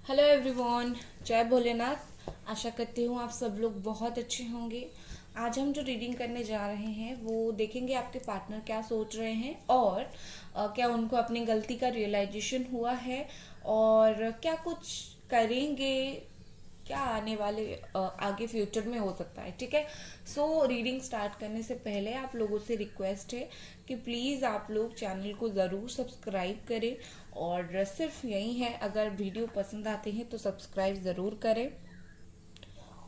Hello everyone, जय भोलेनाथ। आशा करती हूँ आप सब लोग बहुत अच्छे होंगे। आज हम जो रीडिंग करने जा रहे हैं वो देखेंगे आपके पार्टनर क्या सोच रहे हैं और क्या उनको अपनी गलती का रियलाइजेशन हुआ है और क्या कुछ करेंगे, क्या आने वाले आगे फ्यूचर में हो सकता है। ठीक है। सो रीडिंग स्टार्ट करने से पहले आप लोगों से रिक्वेस्ट है कि प्लीज़ आप लोग चैनल को ज़रूर सब्सक्राइब करें और सिर्फ यही है, अगर वीडियो पसंद आते हैं तो सब्सक्राइब ज़रूर करें।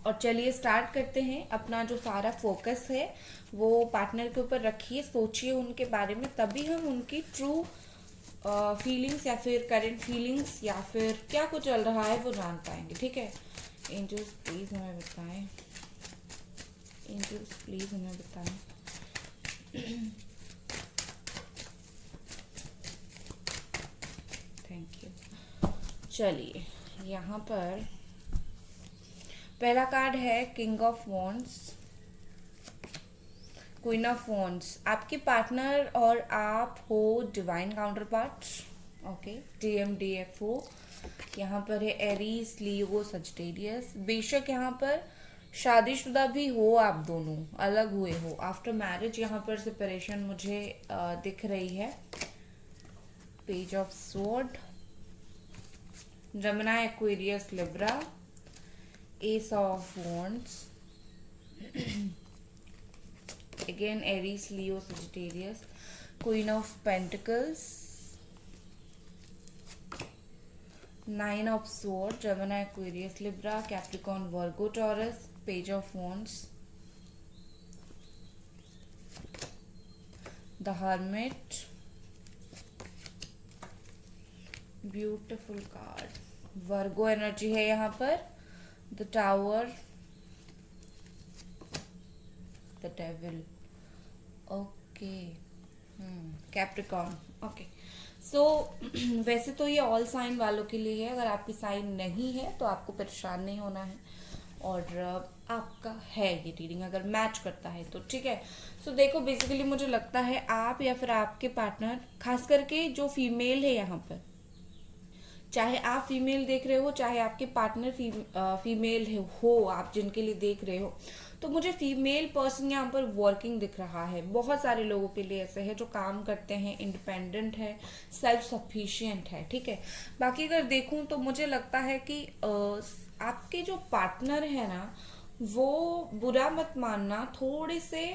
और चलिए स्टार्ट करते हैं। अपना जो सारा फोकस है वो पार्टनर के ऊपर रखिए, सोचिए उनके बारे में, तभी हम उनकी ट्रू फीलिंग्स या फिर करंट फीलिंग्स या फिर क्या कुछ चल रहा है वो जान पाएंगे। ठीक है। एंजल्स प्लीज हमें बताएं, एंजल्स प्लीज हमें बताएं। Thank you. चलिए, यहाँ पर पहला कार्ड है king of wands, queen of wands. आपके पार्टनर और आप हो divine counter part. Okay, DMDFO। यहाँ पर है एरीज, लियो, सजिटेरियस। बेशक यहाँ पर शादीशुदा भी हो, आप दोनों अलग हुए हो, आफ्टर मैरिज यहाँ पर सेपरेशन मुझे दिख रही है। Page of sword, Jamuna, Aquarius, Libra, S of wands, again Aries, Leo, Sagittarius, Queen of Pentacles, Nine of Swords, Gemini, Aquarius, Libra, Capricorn, Virgo, Taurus, Page of Wands, The Hermit, beautiful card. Virgo energy है यहाँ पर, the tower, the devil. Okay, Capricorn. Okay, so वैसे तो ये all sign वालों के लिए है, अगर आपकी साइन नहीं है तो आपको परेशान नहीं होना है और आपका है ये रीडिंग अगर मैच करता है तो। ठीक है। सो देखो, बेसिकली मुझे लगता है आप या फिर आपके पार्टनर, खास करके जो फीमेल है यहाँ पर, चाहे आप फीमेल देख रहे हो चाहे आपके पार्टनर फीमेल हो, आप जिनके लिए देख रहे हो, तो मुझे फीमेल पर्सन यहाँ पर वर्किंग दिख रहा है। बहुत सारे लोगों के लिए ऐसे है जो काम करते हैं, इंडिपेंडेंट है, सेल्फ सफिशिएंट है। ठीक है। बाकी अगर देखूं तो मुझे लगता है कि आपके जो पार्टनर है ना, वो बुरा मत मानना, थोड़े से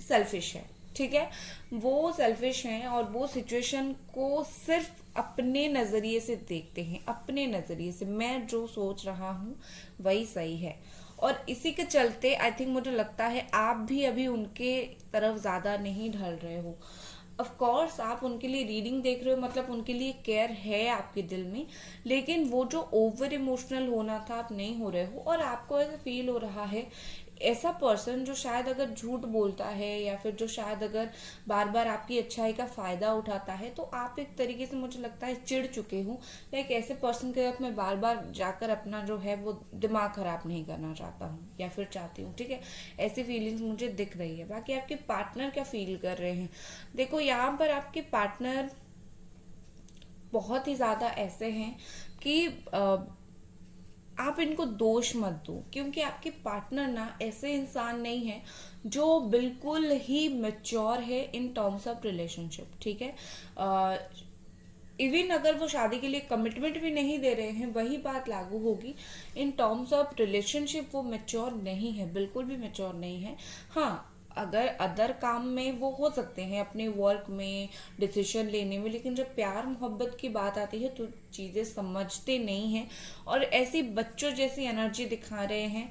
सेल्फिश है। ठीक है। वो सेल्फिश हैं और वो सिचुएशन को सिर्फ अपने नजरिए से देखते हैं, अपने नजरिए से। मैं जो सोच रहा हूँ वही सही है और इसी के चलते आई थिंक मुझे लगता है आप भी अभी उनके तरफ ज्यादा नहीं ढल रहे हो। ऑफ कोर्स आप उनके लिए रीडिंग देख रहे हो, मतलब उनके लिए केयर है आपके दिल में, लेकिन वो जो ओवर इमोशनल होना था आप नहीं हो रहे हो। और आपको ऐसा फील हो रहा है, ऐसा पर्सन जो शायद अगर झूठ बोलता है या फिर जो शायद अगर बार बार आपकी अच्छाई का फायदा उठाता है, तो आप एक तरीके से मुझे लगता है चिढ़ चुके हो। लाइक ऐसे पर्सन के साथ मैं बार बार जाकर अपना जो है वो दिमाग खराब नहीं करना चाहता हूँ या फिर चाहती हूँ। ठीक है। ऐसी फीलिंग्स मुझे दिख रही है। बाकी आपके पार्टनर क्या फील कर रहे हैं, देखो यहाँ पर आपके पार्टनर बहुत ही ज्यादा ऐसे हैं कि आप इनको दोष मत दो, क्योंकि आपके पार्टनर ना ऐसे इंसान नहीं है जो बिल्कुल ही मेच्योर है इन टर्म्स ऑफ रिलेशनशिप। ठीक है। इवन अगर वो शादी के लिए कमिटमेंट भी नहीं दे रहे हैं, वही बात लागू होगी। इन टर्म्स ऑफ रिलेशनशिप वो मेच्योर नहीं है, बिल्कुल भी मेच्योर नहीं है। हाँ, अगर अदर काम में वो हो सकते हैं, अपने वर्क में, डिसीजन लेने में, लेकिन जब प्यार मोहब्बत की बात आती है तो चीजें समझते नहीं हैं और ऐसी बच्चों जैसी एनर्जी दिखा रहे हैं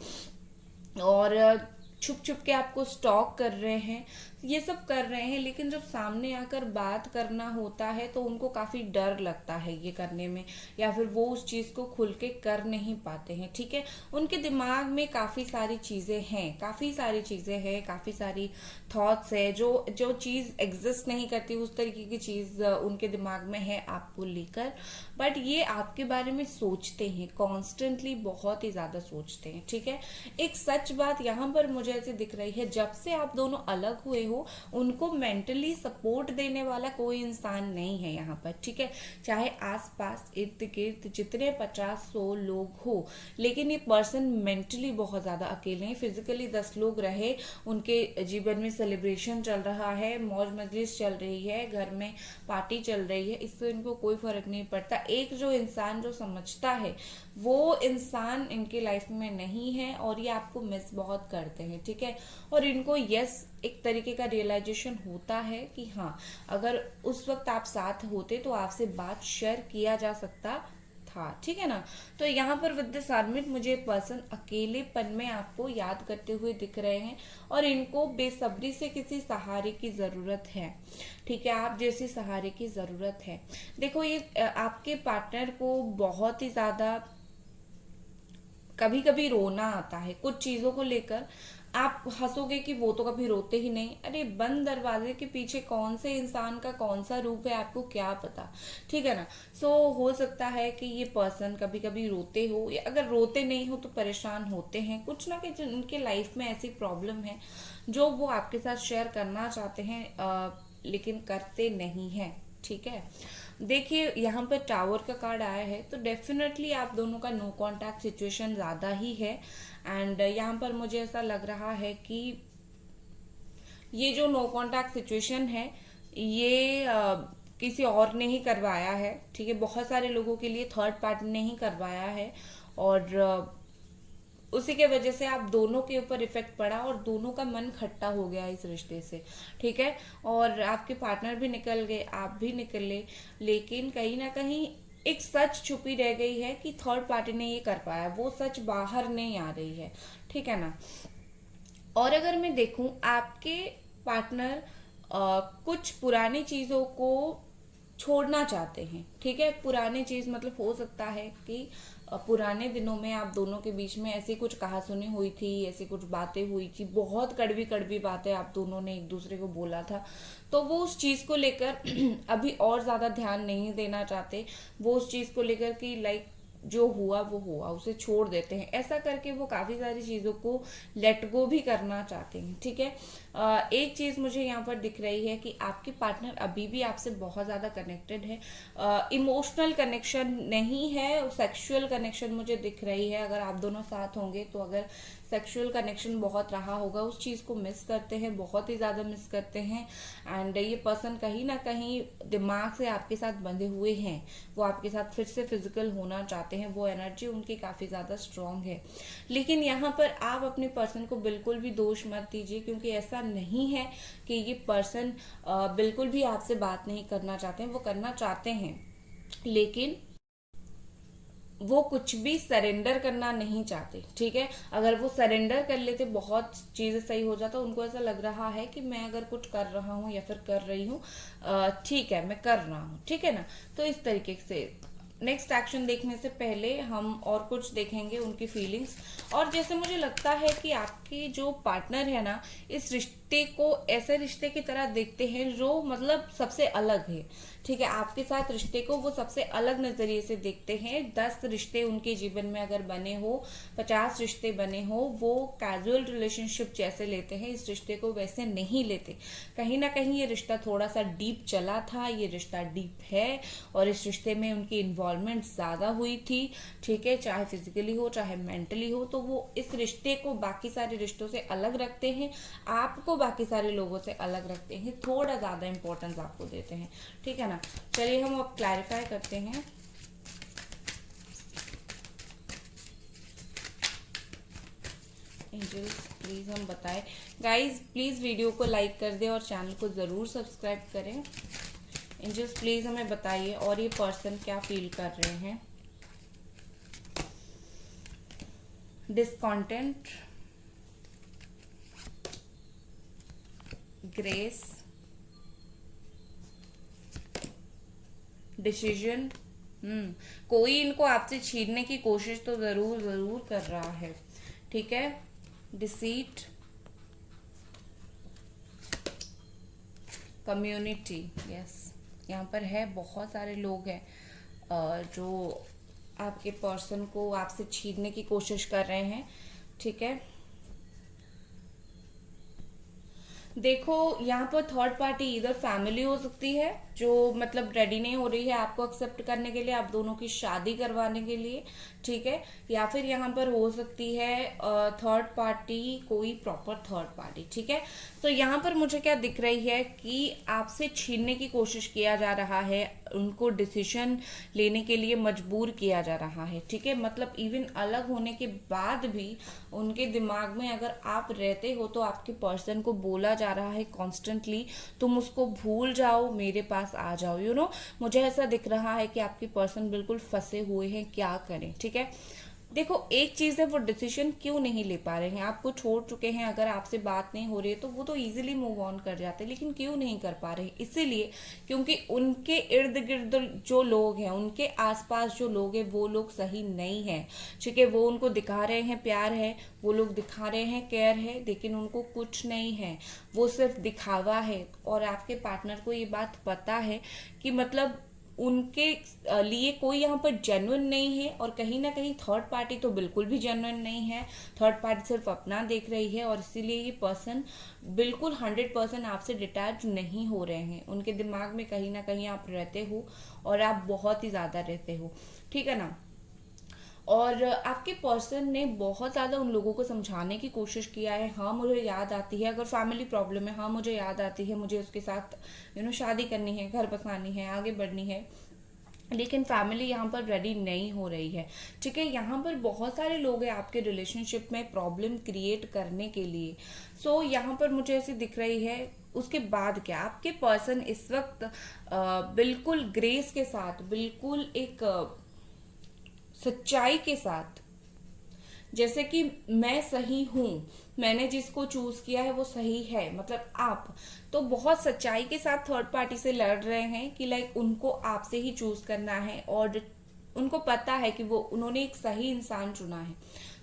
और छुप छुप के आपको स्टॉक कर रहे हैं, ये सब कर रहे हैं। लेकिन जब सामने आकर बात करना होता है तो उनको काफी डर लगता है ये करने में, या फिर वो उस चीज को खुल के कर नहीं पाते हैं। ठीक है। उनके दिमाग में काफी सारी चीजें हैं, काफी सारी चीजें हैं, काफी सारी थॉट्स है, जो जो चीज एग्जिस्ट नहीं करती उस तरीके की चीज उनके दिमाग में है आपको लेकर। बट ये आपके बारे में सोचते हैं कॉन्स्टेंटली, बहुत ही ज्यादा सोचते हैं। ठीक है। एक सच बात यहाँ पर मुझे ऐसे दिख रही है, जब से आप दोनों अलग हुए हो, उनको मेंटली सपोर्ट देने वाला कोई इंसान नहीं है यहाँ पर, ठीक है। चाहे आसपास इर्द गिर्द जितने 50-100 लोग हो, लेकिन ये पर्सन मेंटली बहुत ज्यादा अकेले हैं। फिजिकली 10 लोग रहे, उनके जीवन में सेलिब्रेशन चल रहा है, मौज मजलिस चल रही है, घर में पार्टी चल रही है, इससे इनको कोई फर्क नहीं पड़ता। एक जो इंसान जो समझता है वो इंसान इनके लाइफ में नहीं है, और ये आपको मिस बहुत करते हैं, ठीक है। और इनको यस एक तरीके का रियलाइजेशन होता है कि हाँ, अगर उस वक्त आप साथ होते तो आपसे बात शेयर किया जा सकता था, ठीक है ना। तो यहाँ पर विद दिस आर्मिट मुझे पर्सन अकेलेपन में आपको याद करते हुए दिख रहे हैं, और इनको बेसब्री से किसी सहारे की जरूरत है, ठीक है। आप जैसे सहारे की जरूरत है। देखो, ये आपके पार्टनर को बहुत ही ज्यादा कभी कभी रोना आता है कुछ चीजों को लेकर। आप हंसोगे कि वो तो कभी रोते ही नहीं, अरे बंद दरवाजे के पीछे कौन से इंसान का कौन सा रूप है आपको क्या पता, ठीक है ना। सो हो सकता है कि ये पर्सन कभी कभी रोते हो, या अगर रोते नहीं हो तो परेशान होते हैं, कुछ ना कुछ उनके लाइफ में ऐसी प्रॉब्लम है जो वो आपके साथ शेयर करना चाहते हैं, लेकिन करते नहीं है, ठीक है। देखिए, यहाँ पर टावर का कार्ड आया है, तो डेफिनेटली आप दोनों का नो कांटेक्ट सिचुएशन ज्यादा ही है। एंड यहाँ पर मुझे ऐसा लग रहा है कि ये जो नो कांटेक्ट सिचुएशन है, ये किसी और ने ही करवाया है, ठीक है। बहुत सारे लोगों के लिए थर्ड पार्टी ने ही करवाया है, और उसी के वजह से आप दोनों के ऊपर इफेक्ट पड़ा, और दोनों का मन खट्टा हो गया इस रिश्ते से, ठीक है। और आपके पार्टनर भी निकल गए, आप भी निकले, लेकिन कहीं ना कहीं एक सच छुपी रह गई है कि थर्ड पार्टी ने ये कर पाया, वो सच बाहर नहीं आ रही है, ठीक है ना। और अगर मैं देखूं, आपके पार्टनर कुछ पुरानी चीजों को छोड़ना चाहते हैं, ठीक है। पुरानी चीज मतलब हो सकता है कि पुराने दिनों में आप दोनों के बीच में ऐसी कुछ कहासुनी हुई थी, ऐसी कुछ बातें हुई थी, बहुत कड़वी कड़वी बातें आप दोनों ने एक दूसरे को बोला था, तो वो उस चीज को लेकर अभी और ज्यादा ध्यान नहीं देना चाहते। वो उस चीज को लेकर कि लाइक जो हुआ वो हुआ, उसे छोड़ देते हैं, ऐसा करके वो काफी सारी चीजों को लेट गो भी करना चाहते हैं, ठीक है। एक चीज मुझे यहाँ पर दिख रही है कि आपके पार्टनर अभी भी आपसे बहुत ज्यादा कनेक्टेड है। इमोशनल कनेक्शन नहीं है, सेक्सुअल कनेक्शन मुझे दिख रही है। अगर आप दोनों साथ होंगे तो अगर सेक्सुअल कनेक्शन बहुत रहा होगा, उस चीज को मिस करते हैं, बहुत ही ज्यादा मिस करते हैं। एंड ये पर्सन कहीं ना कहीं दिमाग से आपके साथ बंधे हुए हैं, वो आपके साथ फिर से फिजिकल होना चाहते हैं, वो एनर्जी उनकी काफी ज्यादा स्ट्रांग है। लेकिन यहाँ पर आप अपने पर्सन को बिल्कुल भी दोष मत दीजिए, क्योंकि ऐसा नहीं है कि ये पर्सन बिल्कुल भी आपसे बात नहीं करना चाहते हैं, वो करना चाहते हैं, लेकिन वो कुछ भी सरेंडर करना नहीं चाहते, ठीक है। अगर वो सरेंडर कर लेते बहुत चीजें सही हो जाता। उनको ऐसा लग रहा है कि मैं अगर कुछ कर रहा हूँ या फिर कर रही हूँ, ठीक है मैं कर रहा हूँ, ठीक है ना। तो इस तरीके से नेक्स्ट एक्शन देखने से पहले हम और कुछ देखेंगे उनकी फीलिंग्स। और जैसे मुझे लगता है कि आपके जो पार्टनर है ना, इस रिश्ते को ऐसे रिश्ते की तरह देखते हैं जो मतलब सबसे अलग है, ठीक है। आपके साथ रिश्ते को वो सबसे अलग नजरिए से देखते हैं। 10 रिश्ते उनके जीवन में अगर बने हो, 50 रिश्ते बने हो, वो कैजुअल रिलेशनशिप जैसे लेते हैं, इस रिश्ते को वैसे नहीं लेते। कहीं ना कहीं ये रिश्ता थोड़ा सा डीप चला था, ये रिश्ता डीप है, और इस रिश्ते में उनकी इन्वॉल्वमेंट ज्यादा हुई थी, ठीक है, चाहे फिजिकली हो चाहे मेंटली हो। तो वो इस रिश्ते को बाकी सारे रिश्तों से अलग रखते हैं, आपको बाकी सारे लोगों से अलग रखते हैं, थोड़ा ज्यादा इंपॉर्टेंस आपको देते हैं, ठीक है ना। चलिए हम अब क्लैरिफाई करते हैं। एंजल्स प्लीज हम बताएं। गाइज प्लीज वीडियो को लाइक कर दें और चैनल को जरूर सब्सक्राइब करें। एंजल्स प्लीज हमें बताइए, और ये पर्सन क्या फील कर रहे हैं। डिस्कॉन्टेंट, ग्रेस, डिसीजन। कोई इनको आपसे छीनने की कोशिश तो जरूर जरूर कर रहा है, ठीक है। डिसीट, कम्युनिटी, यस यहाँ पर है, बहुत सारे लोग हैं जो आपके पर्सन को आपसे छीनने की कोशिश कर रहे हैं, ठीक है। देखो यहाँ पर थर्ड पार्टी इधर फैमिली हो सकती है जो मतलब रेडी नहीं हो रही है आपको एक्सेप्ट करने के लिए, आप दोनों की शादी करवाने के लिए, ठीक है। या फिर यहाँ पर हो सकती है थर्ड पार्टी, कोई प्रॉपर थर्ड पार्टी, ठीक है। तो यहाँ पर मुझे क्या दिख रही है कि आपसे छीनने की कोशिश किया जा रहा है, उनको डिसीजन लेने के लिए मजबूर किया जा रहा है, ठीक है। मतलब इवन अलग होने के बाद भी उनके दिमाग में अगर आप रहते हो तो आपके पर्सन को बोला जा रहा है कॉन्स्टेंटली, तुम उसको भूल जाओ, मेरे पास आ जाओ, यू नो। मुझे ऐसा दिख रहा है कि आपके पर्सन बिल्कुल फंसे हुए हैं, क्या करें, ठीक है। देखो एक चीज है, वो डिसीजन क्यों नहीं ले पा रहे हैं, आपको छोड़ चुके हैं, अगर आपसे बात नहीं हो रही है तो वो तो इजीली मूव ऑन कर जाते हैं, लेकिन क्यों नहीं कर पा रहे, इसीलिए क्योंकि उनके इर्द गिर्द जो लोग हैं, उनके आसपास जो लोग हैं, वो लोग सही नहीं है, ठीक है। वो उनको दिखा रहे हैं प्यार है, वो लोग दिखा रहे हैं केयर है, लेकिन उनको कुछ नहीं है, वो सिर्फ दिखावा है। और आपके पार्टनर को ये बात पता है कि मतलब उनके लिए कोई यहाँ पर जेन्युइन नहीं है, और कहीं ना कहीं थर्ड पार्टी तो बिल्कुल भी जेन्युइन नहीं है, थर्ड पार्टी सिर्फ अपना देख रही है, और इसीलिए ये पर्सन बिल्कुल 100% आपसे डिटैच नहीं हो रहे हैं। उनके दिमाग में कहीं ना कहीं आप रहते हो, और आप बहुत ही ज्यादा रहते हो, ठीक है ना। और आपके पर्सन ने बहुत ज़्यादा उन लोगों को समझाने की कोशिश किया है, हाँ मुझे याद आती है, अगर फैमिली प्रॉब्लम है, हाँ मुझे याद आती है, मुझे उसके साथ शादी करनी है, घर बसानी है, आगे बढ़नी है, लेकिन फैमिली यहाँ पर रेडी नहीं हो रही है, ठीक है। यहाँ पर बहुत सारे लोग हैं आपके रिलेशनशिप में प्रॉब्लम क्रिएट करने के लिए। सो यहाँ पर मुझे ऐसी दिख रही है। उसके बाद क्या, आपके पर्सन इस वक्त बिल्कुल ग्रेस के साथ, बिल्कुल एक सच्चाई के साथ, जैसे कि मैं सही हूं, मैंने जिसको चूज किया है वो सही है, मतलब आप तो बहुत सच्चाई के साथ थर्ड पार्टी से लड़ रहे हैं कि लाइक उनको आपसे ही चूज करना है, और उनको पता है कि वो उन्होंने एक सही इंसान चुना है।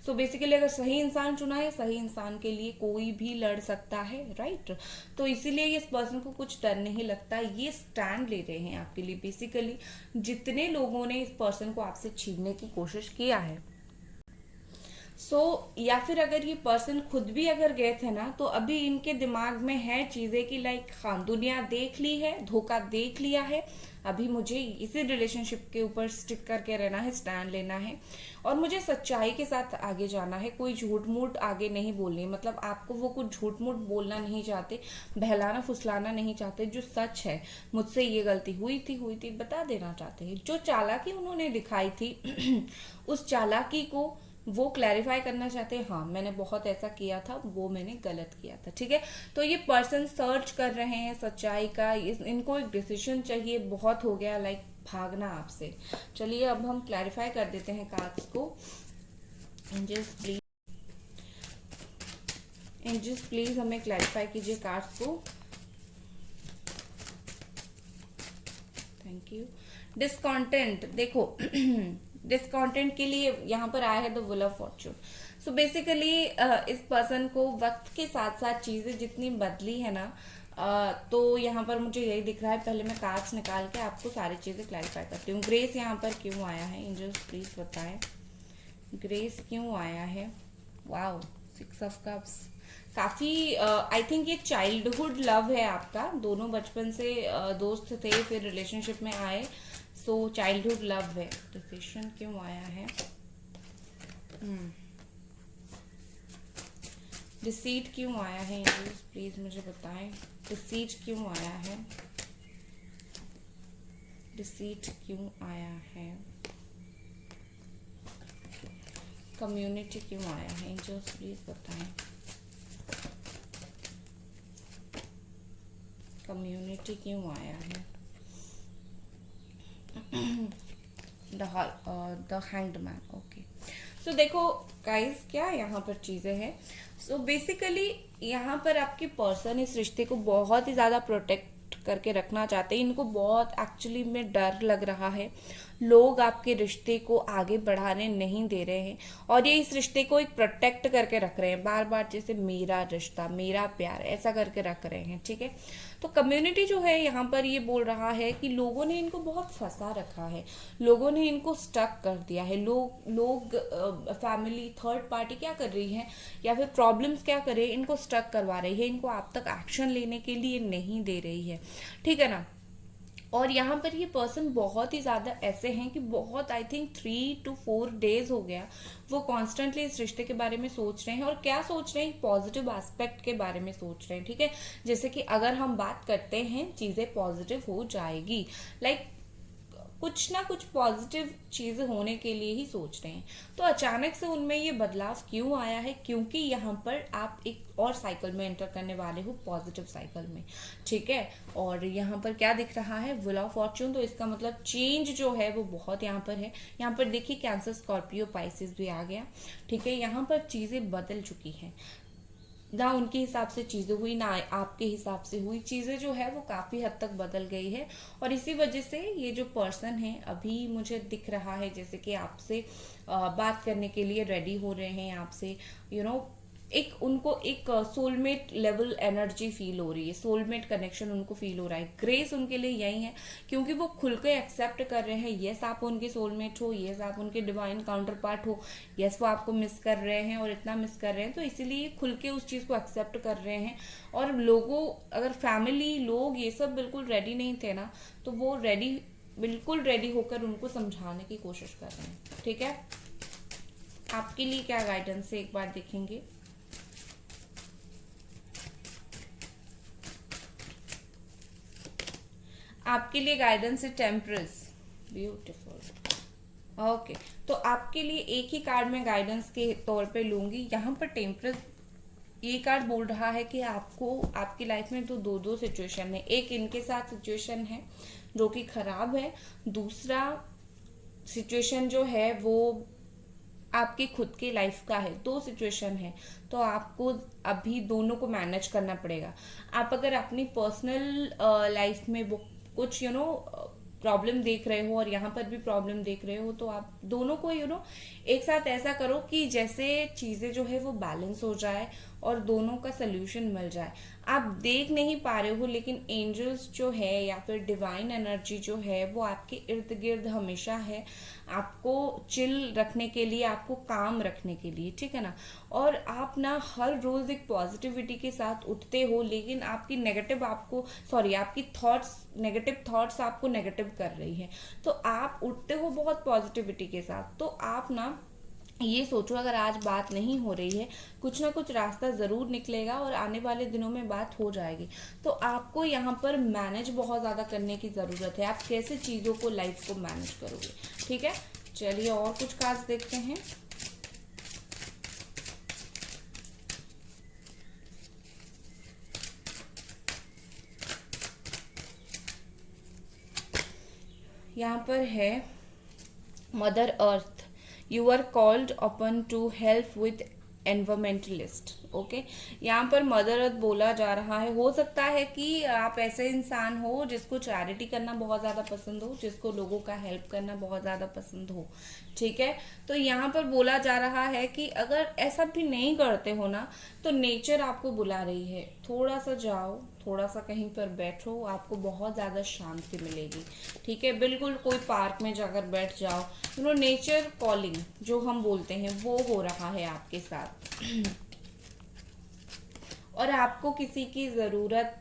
सो बेसिकली अगर सही इंसान चुना है, सही इंसान के लिए कोई भी लड़ सकता है, राइट। तो इसीलिए इस पर्सन को कुछ डर नहीं लगता, ये स्टैंड ले रहे हैं आपके लिए बेसिकली, जितने लोगों ने इस पर्सन को आपसे छीनने की कोशिश किया है। या फिर अगर ये पर्सन खुद भी अगर गए थे ना, तो अभी इनके दिमाग में है चीजें कि लाइक हाँ दुनिया देख ली है, धोखा देख लिया है, अभी मुझे इसी रिलेशनशिप के ऊपर स्टिक करके रहना है, स्टैंड लेना है, और मुझे सच्चाई के साथ आगे जाना है, कोई झूठ मूठ आगे नहीं बोलनी। मतलब आपको वो कुछ झूठ मूठ बोलना नहीं चाहते, बहलाना फुसलाना नहीं चाहते, जो सच है मुझसे ये गलती हुई थी बता देना चाहते हैं। जो चालाकी उन्होंने दिखाई थी उस चालाकी को वो क्लैरिफाई करना चाहते हैं, हाँ मैंने बहुत ऐसा किया था, वो मैंने गलत किया था, ठीक है। तो ये पर्सन सर्च कर रहे हैं सच्चाई का, इनको एक डिसीजन चाहिए, बहुत हो गया लाइक भागना आपसे। चलिए अब हम क्लैरिफाई कर देते हैं कार्ड्स को। एंजल्स प्लीज हमें क्लैरिफाई कीजिए कार्ड्स को। Thank you. डिस्कॉन्टेंट, देखो डिस्कॉन्टेंट के लिए यहाँ पर आया है the wheel of fortune. So basically इस पर्सन को वक्त के साथ साथ चीजें जितनी बदली है ना, तो यहाँ पर मुझे यही दिख रहा है। पहले मैं कार्ड्स निकाल के आपको सारी चीजें क्लैरिफाई करती हूँ। ग्रेस यहाँ पर क्यों आया है, एंजल्स प्लीज बताएं ग्रेस क्यों आया है। वाओ, 6 ऑफ कप्स, काफी आई थिंक ये चाइल्डहुड लव है आपका, दोनों बचपन से दोस्त थे, फिर रिलेशनशिप में आए, सो चाइल्डहुड लव है। डिसीजन क्यों आया है, डिसीट क्यों आया है, प्लीज मुझे बताएं डिसीट क्यों आया है, डिसीट क्यों आया है, कम्युनिटी क्यों आया है, एंजल्स प्लीज बताएं कम्युनिटी क्यों आया है, द हैंग्ड मैन। ओके, सो देखो गाइस क्या यहाँ पर चीजें हैं। सो बेसिकली यहाँ पर आपके पर्सन इस रिश्ते को बहुत ही ज्यादा प्रोटेक्ट करके रखना चाहते हैं, इनको बहुत एक्चुअली में डर लग रहा है, लोग आपके रिश्ते को आगे बढ़ाने नहीं दे रहे हैं, और ये इस रिश्ते को एक प्रोटेक्ट करके रख रहे हैं, बार बार जैसे मेरा रिश्ता, मेरा प्यार, ऐसा करके रख रहे हैं, ठीक है। तो कम्युनिटी जो है यहाँ पर ये बोल रहा है कि लोगों ने इनको बहुत फंसा रखा है, लोगों ने इनको स्टक कर दिया है। लोग फैमिली थर्ड पार्टी क्या कर रही है या फिर प्रॉब्लम्स क्या कर रही है, इनको स्टक करवा रही है, इनको आप तक एक्शन लेने के लिए नहीं दे रही है, ठीक है ना। और यहाँ पर ये पर्सन बहुत ही ज़्यादा ऐसे हैं कि बहुत, आई थिंक 3 to 4 डेज हो गया वो कॉन्स्टेंटली इस रिश्ते के बारे में सोच रहे हैं। और क्या सोच रहे हैं, पॉजिटिव एस्पेक्ट के बारे में सोच रहे हैं, ठीक है। जैसे कि अगर हम बात करते हैं चीज़ें पॉजिटिव हो जाएगी, लाइक कुछ ना कुछ पॉजिटिव चीजें होने के लिए ही सोच रहे हैं। तो अचानक से उनमें ये बदलाव क्यों आया है, क्योंकि यहाँ पर आप एक और साइकिल में एंटर करने वाले हो, पॉजिटिव साइकिल में, ठीक है। और यहाँ पर क्या दिख रहा है, व्हील ऑफ फॉर्च्यून, तो इसका मतलब चेंज जो है वो बहुत यहाँ पर है। यहाँ पर देखिए कैंसर, स्कॉर्पियो, पाइसिस भी आ गया, ठीक है। यहाँ पर चीजें बदल चुकी हैं, ना उनके हिसाब से चीजें हुई ना आपके हिसाब से हुई, चीजें जो है वो काफी हद तक बदल गई है। और इसी वजह से ये जो पर्सन है अभी मुझे दिख रहा है जैसे कि आपसे बात करने के लिए रेडी हो रहे हैं, आपसे एक उनको एक सोलमेट लेवल एनर्जी फील हो रही है, सोलमेट कनेक्शन उनको फील हो रहा है। ग्रेस उनके लिए यही है क्योंकि वो खुल के एक्सेप्ट कर रहे हैं, यस आप उनके सोलमेट हो, यस आप उनके डिवाइन काउंटर पार्ट हो, यस वो आपको मिस कर रहे हैं और इतना मिस कर रहे हैं, तो इसीलिए खुल के उस चीज़ को एक्सेप्ट कर रहे हैं। और लोगों, अगर फैमिली लोग ये सब बिल्कुल रेडी नहीं थे ना, तो वो बिल्कुल रेडी होकर उनको समझाने की कोशिश कर रहे हैं, ठीक है। आपके लिए क्या गाइडेंस है एक बार देखेंगे। आपके लिए गाइडेंस है टेम्परेंस, ब्यूटीफुल, ओके। तो आपके लिए एक ही कार्ड में गाइडेंस के तौर पे लूंगी। यहाँ पर टेम्परेंस, ये कार्ड बोल रहा है कि आपको आपकी लाइफ में तो दो सिचुएशन है। एक इनके साथ सिचुएशन है जो कि खराब है, दूसरा सिचुएशन जो है वो आपके खुद के लाइफ का है। दो सिचुएशन है, तो आपको अभी दोनों को मैनेज करना पड़ेगा। आप अगर अपनी पर्सनल लाइफ में वो कुछ प्रॉब्लम देख रहे हो और यहाँ पर भी प्रॉब्लम देख रहे हो, तो आप दोनों को एक साथ ऐसा करो कि जैसे चीजें जो है वो बैलेंस हो जाए और दोनों का सल्यूशन मिल जाए। आप देख नहीं पा रहे हो, लेकिन एंजल्स जो है या फिर डिवाइन एनर्जी जो है वो आपके इर्द गिर्द हमेशा है, आपको चिल रखने के लिए, आपको काम रखने के लिए, ठीक है ना। और आप ना हर रोज एक पॉजिटिविटी के साथ उठते हो, लेकिन आपकी नेगेटिव थॉट्स आपको नेगेटिव कर रही है। तो आप उठते हो बहुत पॉजिटिविटी के साथ, तो आप ना ये सोचो अगर आज बात नहीं हो रही है, कुछ ना कुछ रास्ता जरूर निकलेगा और आने वाले दिनों में बात हो जाएगी। तो आपको यहाँ पर मैनेज बहुत ज्यादा करने की जरूरत है, आप कैसे चीजों को, लाइफ को मैनेज करोगे, ठीक है। चलिए और कुछ कार्ड्स देखते हैं। यहाँ पर है mother earth, you are called upon to help with environmentalist, okay. यहाँ पर मदर अर्थ बोला जा रहा है। हो सकता है कि आप ऐसे इंसान हो जिसको चैरिटी करना बहुत ज्यादा पसंद हो, जिसको लोगों का हेल्प करना बहुत ज्यादा पसंद हो, ठीक है। तो यहाँ पर बोला जा रहा है कि अगर ऐसा भी नहीं करते हो ना, तो नेचर आपको बुला रही है, थोड़ा सा जाओ, थोड़ा सा कहीं पर बैठो, आपको बहुत ज्यादा शांति मिलेगी, ठीक है। बिल्कुल कोई पार्क में जाकर बैठ जाओ, नेचर कॉलिंग जो हम बोलते हैं वो हो रहा है आपके साथ। और आपको किसी की जरूरत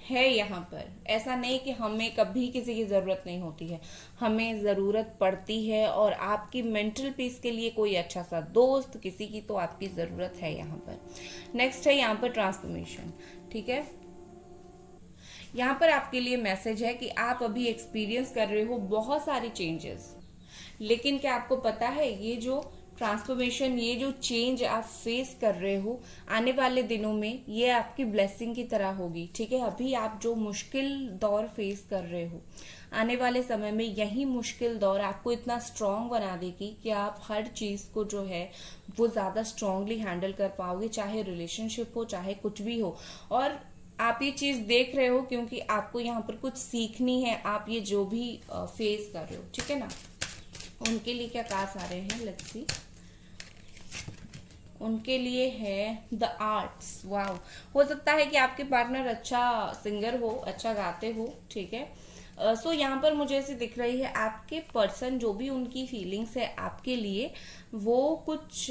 है यहाँ पर, ऐसा नहीं कि हमें कभी किसी की जरूरत नहीं होती है, हमें जरूरत पड़ती है। और आपकी मेंटल पीस के लिए कोई अच्छा सा दोस्त, किसी की तो आपकी जरूरत है यहाँ पर। नेक्स्ट है यहाँ पर ट्रांसफॉर्मेशन, ठीक है। यहाँ पर आपके लिए मैसेज है कि आप अभी एक्सपीरियंस कर रहे हो बहुत सारी चेंजेस, लेकिन क्या आपको पता है ये जो ट्रांसफॉर्मेशन, ये जो चेंज आप फेस कर रहे हो आने वाले दिनों में, ये आपकी ब्लेसिंग की तरह होगी, ठीक है। अभी आप जो मुश्किल दौर फेस कर रहे हो, आने वाले समय में यही मुश्किल दौर आपको इतना स्ट्रांग बना देगी कि आप हर चीज को जो है वो ज्यादा स्ट्रांगली हैंडल कर पाओगे, चाहे रिलेशनशिप हो, चाहे कुछ भी हो। और आप ये चीज देख रहे हो क्योंकि आपको यहाँ पर कुछ सीखनी है, आप ये जो भी फेस कर रहे हो, ठीक है ना। उनके लिए क्या कार्ड्स आ रहे हैं, लेट्स सी। उनके लिए है द आर्ट्स। वाओ, हो सकता है कि आपके पार्टनर अच्छा सिंगर हो, अच्छा गाते हो, ठीक है। सो यहाँ पर मुझे ऐसी दिख रही है आपके पर्सन जो भी उनकी फीलिंग्स है आपके लिए, वो कुछ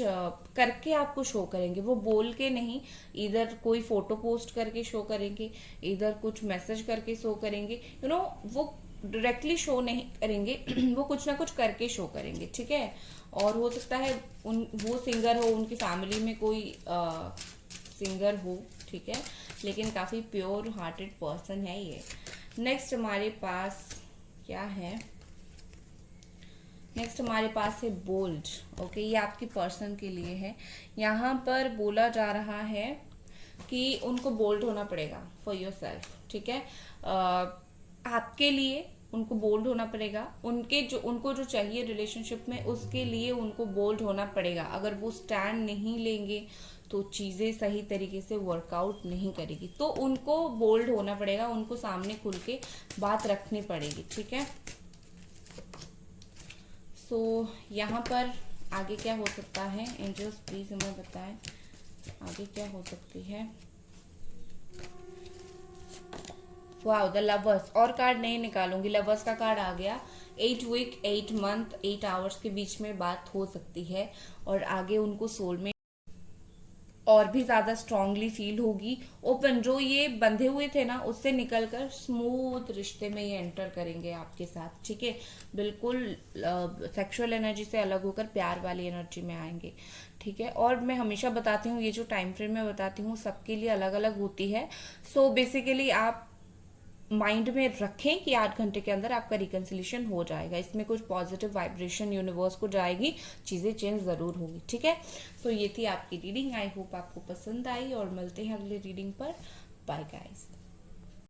करके आपको शो करेंगे, वो बोल के नहीं। इधर कोई फोटो पोस्ट करके शो करेंगे, इधर कुछ मैसेज करके शो करेंगे, वो डायरेक्टली शो नहीं करेंगे वो कुछ ना कुछ करके शो करेंगे, ठीक है। और हो सकता है वो सिंगर हो, उनकी फैमिली में कोई सिंगर हो, ठीक है, लेकिन काफी प्योर हार्टेड पर्सन है ये। नेक्स्ट हमारे पास क्या है? नेक्स्ट हमारे पास है बोल्ड। ओके, ये आपकी पर्सन के लिए है। यहाँ पर बोला जा रहा है कि उनको बोल्ड होना पड़ेगा फॉर योर सेल्फ, ठीक है। आपके लिए उनको बोल्ड होना पड़ेगा, उनको जो चाहिए रिलेशनशिप में, उसके लिए उनको बोल्ड होना पड़ेगा। अगर वो स्टैंड नहीं लेंगे तो चीजें सही तरीके से वर्कआउट नहीं करेगी, तो उनको बोल्ड होना पड़ेगा, उनको सामने खुल के बात रखनी पड़ेगी, ठीक है। सो यहाँ पर आगे क्या हो सकता है? एंजल्स प्लीज हमें बताएं आगे क्या हो सकती है। Wow, the lovers. और कार्ड नहीं निकालूंगी, लवर्स का कार्ड आ गया। 8 वीक 8 मंथ 8 आवर्स के बीच में बात हो सकती है, और आगे उनको सोलमेट और भी ज्यादा स्ट्रांगली फील होगी। ओपन, जो ये बंधे हुए थे ना, उससे निकलकर स्मूथ रिश्ते में ये एंटर करेंगे आपके साथ, ठीक है। बिल्कुल सेक्सुअल एनर्जी से अलग होकर प्यार वाली एनर्जी में आएंगे, ठीक है। और मैं हमेशा बताती हूँ, ये जो टाइम फ्रेम मैं बताती हूँ सबके लिए अलग अलग होती है। सो बेसिकली आप माइंड में रखें कि 8 घंटे के अंदर आपका रिकंसिलेशन हो जाएगा। इसमें कुछ पॉजिटिव वाइब्रेशन यूनिवर्स को जाएगी, चीजें चेंज जरूर होगी, ठीक है। सो ये थी आपकी रीडिंग। आई होप आपको पसंद आई, और मिलते हैं अगले रीडिंग पर। Bye guys.